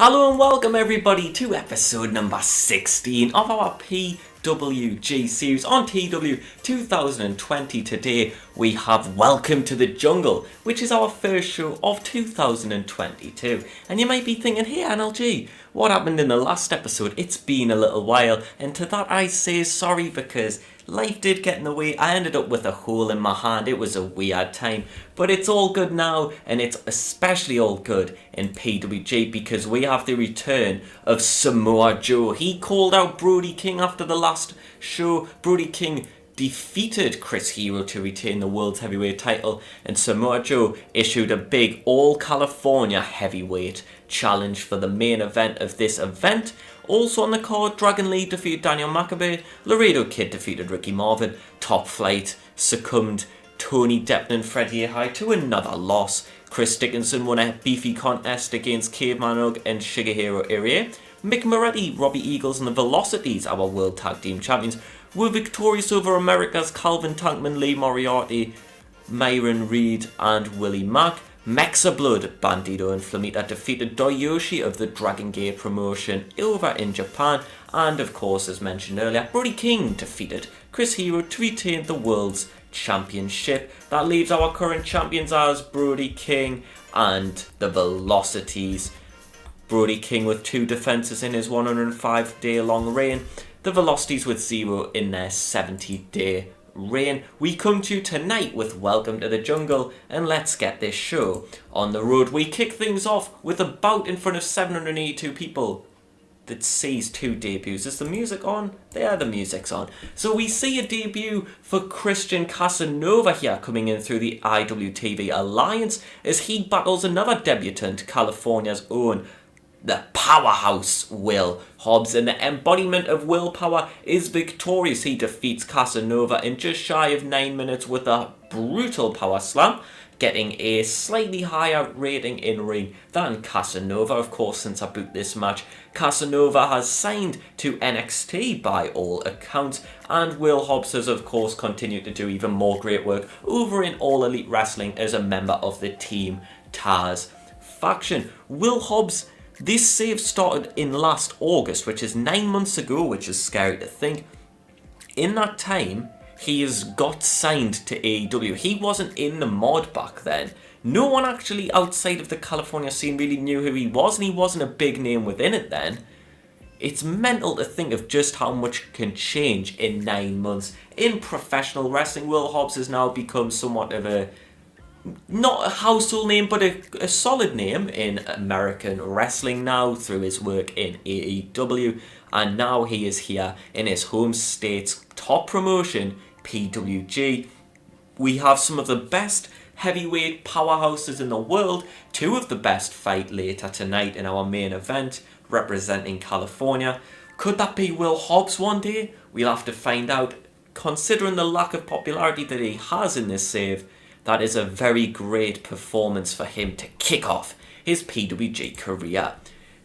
Hello and welcome everybody to episode number 16 of our PWG series on TW 2020. Today we have Welcome to the Jungle, which is our first show of 2022. And you might be thinking, hey NLG, what happened in the last episode? It's been a little while, and to that I say sorry because life did get in the way. I ended up with a hole in my hand. It was a weird time, but it's all good now, and it's especially all good in PWG because we have the return of Samoa Joe. He called out Brody King after the last show. Brody King defeated Chris Hero to retain the World Heavyweight title, and Samoa Joe issued a big All-California Heavyweight challenge for the main event of this event. Also on the card, Dragon Lee defeated Daniel Maccabee, Laredo Kid defeated Ricky Marvin, Top Flight succumbed Tony Deppen and Freddie Yhai to another loss. Chris Dickinson won a beefy contest against Caveman Ugg and Shigehiro Irie. Mick Moretti, Robbie Eagles and the Velocities, our World Tag Team Champions, were victorious over America's Calvin Tankman, Lee Moriarty, Myron Reed and Willie Mack. Mexa Blood, Bandito and Flamita defeated Doyoshi of the Dragon Gate promotion over in Japan, and of course, as mentioned earlier, Brody King defeated Chris Hero to retain the World's Championship. That leaves our current champions as Brody King and the Velocities. Brody King with 2 defences in his 105-day long reign, the Velocities with 0 in their 70-day reign. We come to you tonight with Welcome to the Jungle, and let's get this show on the road. We kick things off with a bout in front of 782 people that sees 2 debuts. Is the music on? There, the music's on. So we see a debut for Christian Casanova here, coming in through the IWTV Alliance as he battles another debutant, California's own the powerhouse Will Hobbes, and the embodiment of willpower is victorious. He defeats Casanova in just shy of 9 minutes with a brutal power slam, getting a slightly higher rating in ring than Casanova. Of course, since I booked this match, Casanova has signed to NXT by all accounts, and Will Hobbes has of course continued to do even more great work over in All Elite Wrestling as a member of the Team Taz faction. Will Hobbes, this save started in last August, which is 9 months ago, which is scary to think. In that time, he has got signed to AEW. He wasn't in the mod back then. No one actually outside of the California scene really knew who he was, and he wasn't a big name within it then. It's mental to think of just how much can change in 9 months. In professional wrestling, Will Hobbes has now become somewhat of a, not a household name, but a solid name in American wrestling now through his work in AEW, and now he is here in his home state's top promotion, PWG. We have some of the best heavyweight powerhouses in the world. 2 of the best fight later tonight in our main event, representing California. Could that be Will Hobbes one day? We'll have to find out. Considering the lack of popularity that he has in this save, that is a very great performance for him to kick off his PWG career.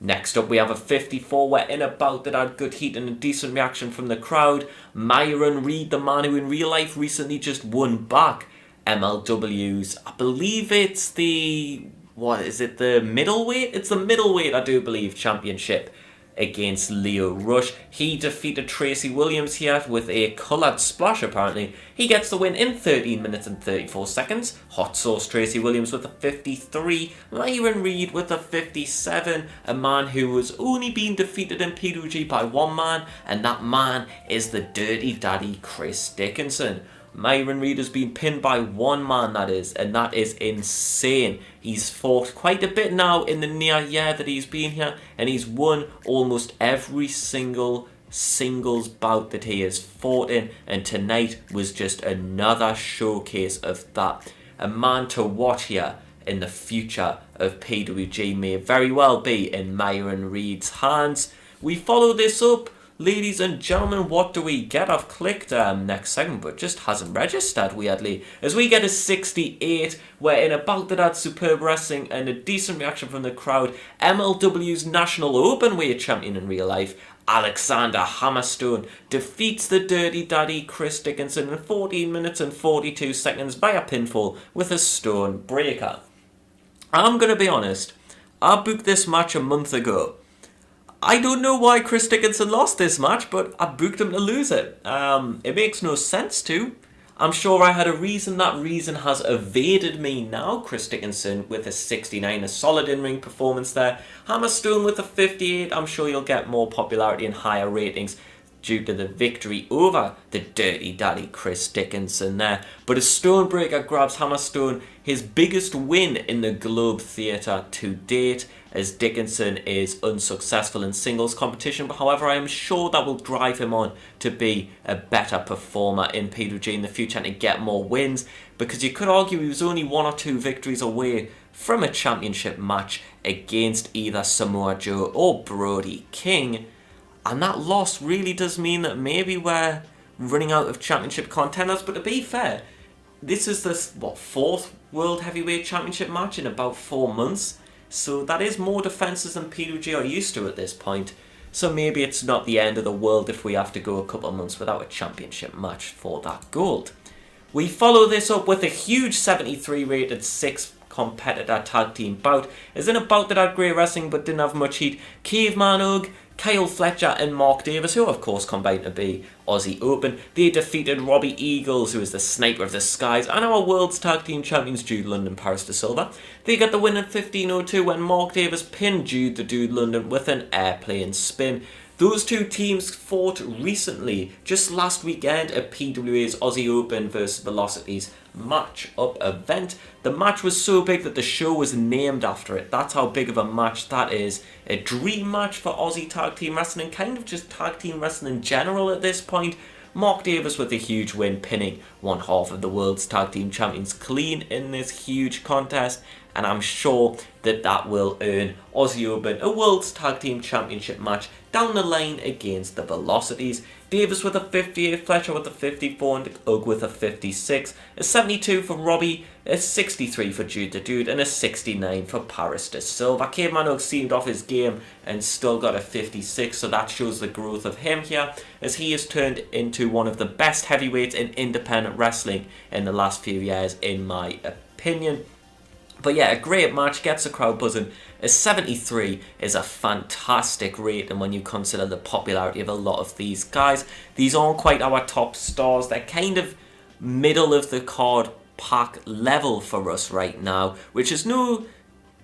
Next up, we have a 54 where in a bout that had good heat and a decent reaction from the crowd, Myron Reed, the man who in real life recently just won back MLW's, I believe it's the, the middleweight? It's the middleweight, I do believe, championship against Leo Rush. He defeated Tracy Williams here with a coloured splash apparently. He gets the win in 13 minutes and 34 seconds. Hot Sauce Tracy Williams with a 53. Myron Reed with a 57. A man who was only being defeated in PWG by one man, and that man is the Dirty Daddy Chris Dickinson. Myron Reed has been pinned by one man, that is, and that is insane. He's fought quite a bit now in the near year that he's been here, and he's won almost every single singles bout that he has fought in, and tonight was just another showcase of that. A man to watch here in the future of PWG may very well be in Myron Reed's hands. We follow this up. Ladies and gentlemen, what do we get? I've clicked next segment, but just hasn't registered, weirdly. As we get a 68, where in a bout that had superb wrestling and a decent reaction from the crowd, MLW's National Openweight champion in real life, Alexander Hammerstone, defeats the Dirty Daddy Chris Dickinson in 14 minutes and 42 seconds by a pinfall with a stone breaker. I'm going to be honest, I booked this match a month ago. I don't know why Chris Dickinson lost this match, but I booked him to lose it. It makes no sense to. I'm sure I had a reason. That reason has evaded me now. Chris Dickinson with a 69, a solid in-ring performance there. Hammerstone with a 58. I'm sure you'll get more popularity and higher ratings due to the victory over the Dirty Daddy Chris Dickinson there. But as Stonebreaker grabs Hammerstone, his biggest win in the Globe Theatre to date, as Dickinson is unsuccessful in singles competition. But however, I am sure that will drive him on to be a better performer in PWG in the future and to get more wins, because you could argue he was only 1 or 2 victories away from a championship match against either Samoa Joe or Brody King. And that loss really does mean that maybe we're running out of championship contenders. But to be fair, this is the 4th World Heavyweight Championship match in about 4 months. So that is more defences than PWG are used to at this point. So maybe it's not the end of the world if we have to go a couple of months without a championship match for that gold. We follow this up with a huge 73 rated 6 competitor tag team bout. As in a bout that had great wrestling but didn't have much heat. Caveman Ugg, Kyle Fletcher and Mark Davis, who of course combined to be Aussie Open, they defeated Robbie Eagles, who is the Sniper of the Skies, and our World's Tag Team Champions Jude London Paris de Silva. They got the win in 15:02 when Mark Davis pinned Jude the Dude London with an airplane spin. Those two teams fought recently, just last weekend, at PWA's Aussie Open vs Velocity's match-up event. The match was so big that the show was named after it. That's how big of a match that is. A dream match for Aussie tag team wrestling, kind of just tag team wrestling in general at this point. Mark Davis with a huge win, pinning one half of the World's Tag Team Champions clean in this huge contest. And I'm sure that that will earn Aussie Open a World's Tag Team Championship match down the line against the Velocities. Davis with a 58, Fletcher with a 54, and Ugg with a 56. A 72 for Robbie, a 63 for Jude the Dude, and a 69 for Paris de Silva. Caveman Ugg seemed off his game and still got a 56, so that shows the growth of him here, as he has turned into one of the best heavyweights in independent wrestling in the last few years, in my opinion. But yeah, a great match, gets the crowd buzzing. A 73 is a fantastic rating when you consider the popularity of a lot of these guys. These aren't quite our top stars. They're kind of middle of the card pack level for us right now, which is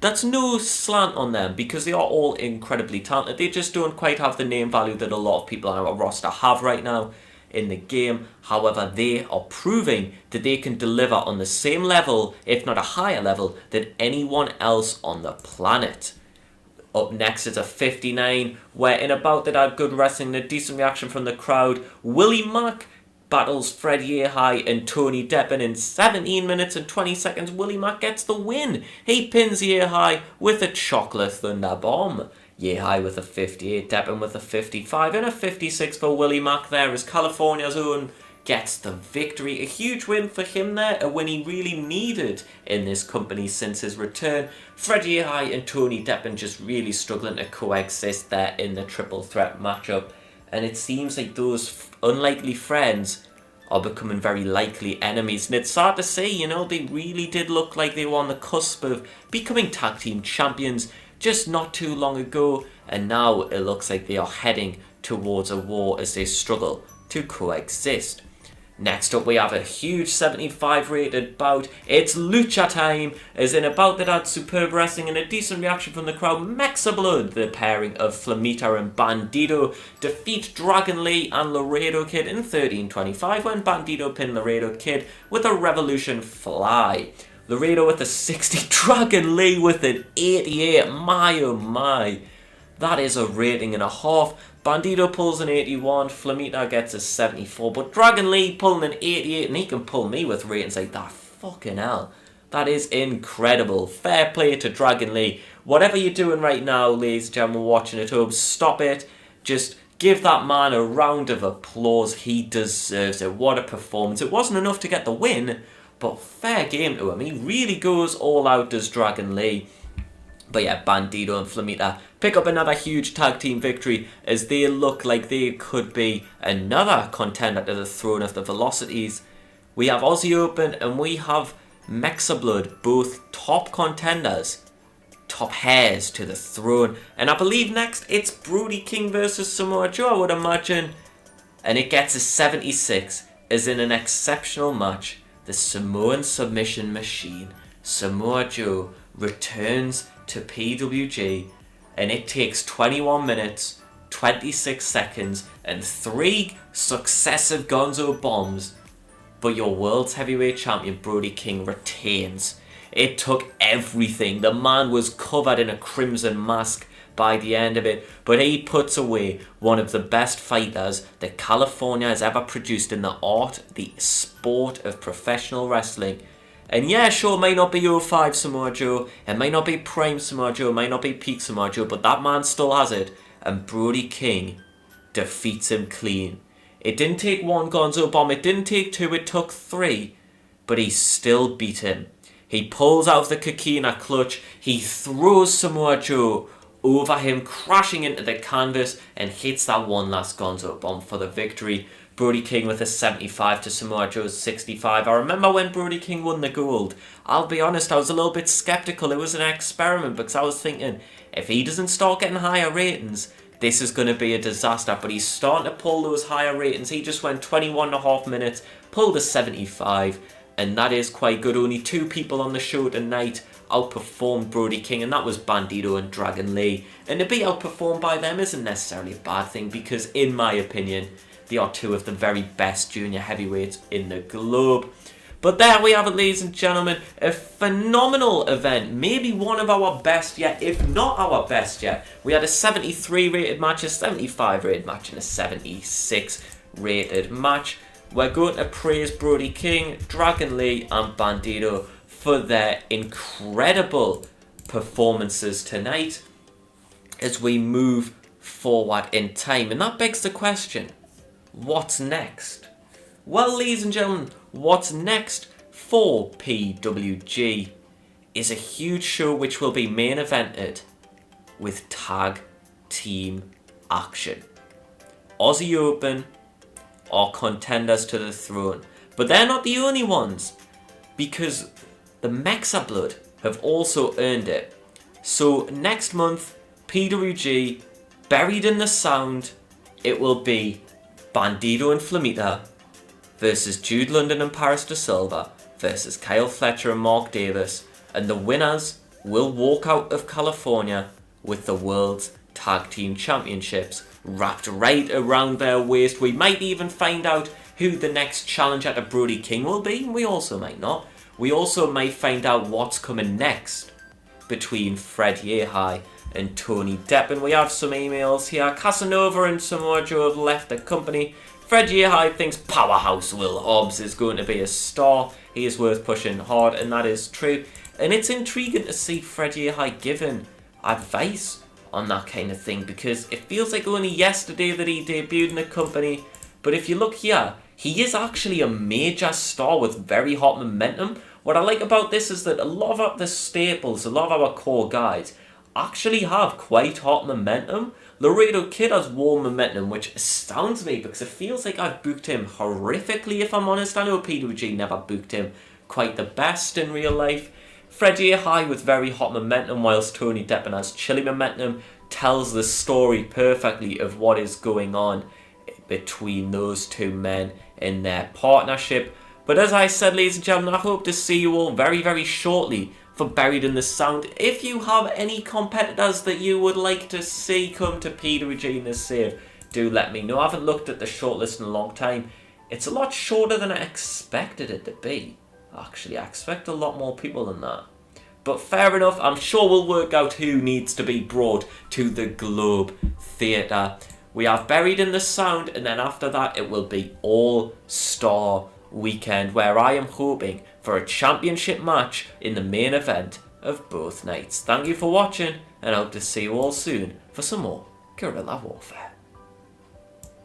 that's no slant on them, because they are all incredibly talented. They just don't quite have the name value that a lot of people on our roster have right now in the game. However, they are proving that they can deliver on the same level, if not a higher level, than anyone else on the planet. Up next is a 59, where in a bout that had good wrestling and a decent reaction from the crowd, Willie Mack battles Fred Yhai and Tony Deppen in 17 minutes and 20 seconds. Willie Mack gets the win. He pins Yhai with a chocolate thunder bomb. Yhai with a 58, Deppen with a 55, and a 56 for Willie Mack there, as California's own gets the victory. A huge win for him there, a win he really needed in this company since his return. Fred Yhai and Tony Deppen just really struggling to coexist there in the triple threat matchup, and it seems like those unlikely friends are becoming very likely enemies. And it's sad to say, you know, they really did look like they were on the cusp of becoming tag team champions just not too long ago, and now it looks like they are heading towards a war as they struggle to coexist. Next up, we have a huge 75 rated bout. It's lucha time, as in a bout that had superb wrestling and a decent reaction from the crowd. Mexa Blood, the pairing of Flamita and Bandito, defeat Dragon Lee and Laredo Kid in 13:25 when Bandito pinned Laredo Kid with a Revolution Fly. Laredo with a 60, Dragon Lee with an 88, my oh my. That is a rating and a half. Bandito pulls an 81, Flamita gets a 74, but Dragon Lee pulling an 88, and he can pull me with ratings like that. Fucking hell. That is incredible. Fair play to Dragon Lee. Whatever you're doing right now, ladies and gentlemen watching at home, stop it. Just give that man a round of applause. He deserves it. What a performance. It wasn't enough to get the win, but fair game to him. He really goes all out, does Dragon Lee. But yeah, Bandito and Flamita pick up another huge tag team victory, as they look like they could be another contender to the throne of the Velocities. We have Aussie Open and we have Mexa Blood, both top contenders. top heirs to the throne. And I believe next it's Brody King versus Samoa Joe, I would imagine. And it gets a 76, as in an exceptional match. The Samoan submission machine, Samoa Joe, returns to PWG, and it takes 21 minutes, 26 seconds, and 3 successive gonzo bombs. But your world's heavyweight champion Brody King retains. It took everything. The man was covered in a crimson mask by the end of it, but he puts away one of the best fighters that California has ever produced in the art, the sport of professional wrestling. And yeah, sure, it might not be 05 Samoa Joe, it might not be prime Samoa Joe, it might not be peak Samoa Joe, but that man still has it, and Brody King defeats him clean. It didn't take 1 gonzo bomb, it didn't take 2, it took 3, but he still beat him. He pulls out the Kikina clutch, he throws Samoa Joe over him, crashing into the canvas, and hits that one last gonzo bomb for the victory. Brody King with a 75 to Samoa Joe's 65. I remember when Brody King won the gold. I'll be honest, I was a little bit skeptical. It was an experiment because I was thinking, if he doesn't start getting higher ratings, this is going to be a disaster. But he's starting to pull those higher ratings. He just went 21.5 minutes, pulled a 75, and that is quite good. Only 2 people on the show tonight outperformed Brody King, and that was Bandito and Dragon Lee. And to be outperformed by them isn't necessarily a bad thing, because in my opinion, they are 2 of the very best junior heavyweights in the globe. But there we have it, ladies and gentlemen, a phenomenal event, maybe one of our best yet, if not our best yet. We had a 73 rated match, a 75 rated match, and a 76 rated match. We're going to praise Brody King, Dragon Lee and Bandito for their incredible performances tonight as we move forward in time. And that begs the question, what's next? Well, ladies and gentlemen, what's next for PWG is a huge show which will be main evented with tag team action. Aussie Open are contenders to the throne, but they're not the only ones, because the Mexa Blood have also earned it. So next month, PWG, Buried in the Sound, it will be Bandito and Flamita versus Jude London and Paris De Silva versus Kyle Fletcher and Mark Davis, and the winners will walk out of California with the World's Tag Team Championships wrapped right around their waist. We might even find out who the next challenger to Brody King will be, and we also might not. We also might find out what's coming next between Fred Yhai and Tony Depp. And we have some emails here. Casanova and Samoa Joe have left the company. Fred Yhai thinks powerhouse Will Hobbes is going to be a star. He is worth pushing hard, and that is true. And it's intriguing to see Fred Yhai given advice on that kind of thing, because it feels like only yesterday that he debuted in the company. But if you look here, he is actually a major star with very hot momentum. What I like about this is that a lot of the staples, a lot of our core guys actually have quite hot momentum. Laredo Kid has warm momentum, which astounds me because it feels like I've booked him horrifically, if I'm honest. I know PWG never booked him quite the best in real life. Fred Yhai with very hot momentum, whilst Tony Deppen has chilly momentum, tells the story perfectly of what is going on between those two men in their partnership. But as I said, ladies and gentlemen, I hope to see you all very, very shortly for Buried in the Sound. If you have any competitors that you would like to see come to PWG in this save, do let me know. I haven't looked at the shortlist in a long time. It's a lot shorter than I expected it to be. Actually, I expect a lot more people than that. But fair enough, I'm sure we'll work out who needs to be brought to the Globe Theatre. We have Buried in the Sound, and then after that it will be All-Star Weekend, where I am hoping for a championship match in the main event of both nights. Thank you for watching, and I hope to see you all soon for some more Guerrilla Warfare.